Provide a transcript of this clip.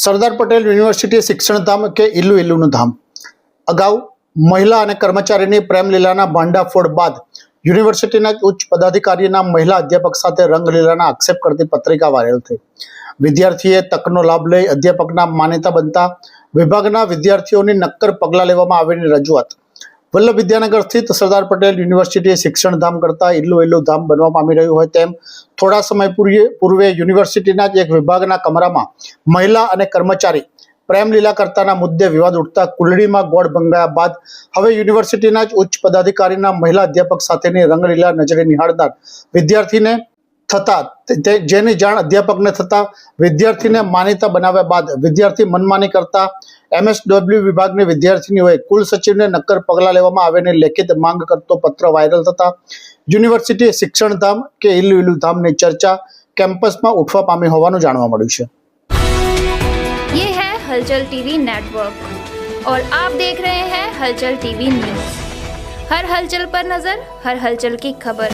Sardar Patel university શિક્ષણધામ કે ઇલ્લુ ઇલ્લુનું ધામ. અગાઉ મહિલા અને કર્મચારીની પ્રેમલીલાના ભાંડાફોડ બાદ યુનિવર્સિટીના ઉચ્ચ પદાધિકારીના મહિલા અધ્યાપક સાથે રંગલીલાના આક્ષેપ કરતી પત્રિકા વાયરલ થઈ. વિદ્યાર્થીએ તકનો લાભ લઈ અધ્યાપકના માન્યતા બનતા વિભાગના વિદ્યાર્થીઓની નક્કર પગલાં લેવામાં આવેલી રજૂઆત. વલ્લભ વિદ્યાનગર સ્થિત સરદાર પટેલ યુનિવર્સિટી શિક્ષણધામ કરતા ઇલ્લુ ઇલ્લુ ધામ બનવા પામી રહ્યું હોય તેમ થોડા સમય પૂર્વે યુનિવર્સિટીના જ એક વિભાગના કમરામાં મહિલા અને કર્મચારી પ્રેમલીલા કરતાના મુદ્દે વિવાદ ઉઠતા કુલડીમાં ગોળ ભંગાયા બાદ હવે યુનિવર્સિટીના જ ઉચ્ચ પદાધિકારીના મહિલા અધ્યાપક સાથેની રંગલીલા નજરે નિહાળનાર વિદ્યાર્થીને થતા જેની જાણ અધ્યાપકને થતા વિદ્યાર્થીને માન્યતા બનાવ્યા બાદ વિદ્યાર્થી મનમાની કરતા MSW વિભાગની વિદ્યાર્થીનીઓએ કુલ સચિવને નક્કર પગલાં લેવામાં આવેની લેખિત માંગ કરતો પત્ર વાયરલ થતા યુનિવર્સિટી શિક્ષણધામ કે ઇલ્લુ ઇલ્લુ ધામની ચર્ચા કેમ્પસમાં ઉઠવા પામી હોવાનું જાણવા મળ્યું છે. ये है हलचल टीवी नेटवर्क और आप देख रहे हैं हलचल टीवी न्यूज. हर हलचल पर नजर, हर हलचल की खबर.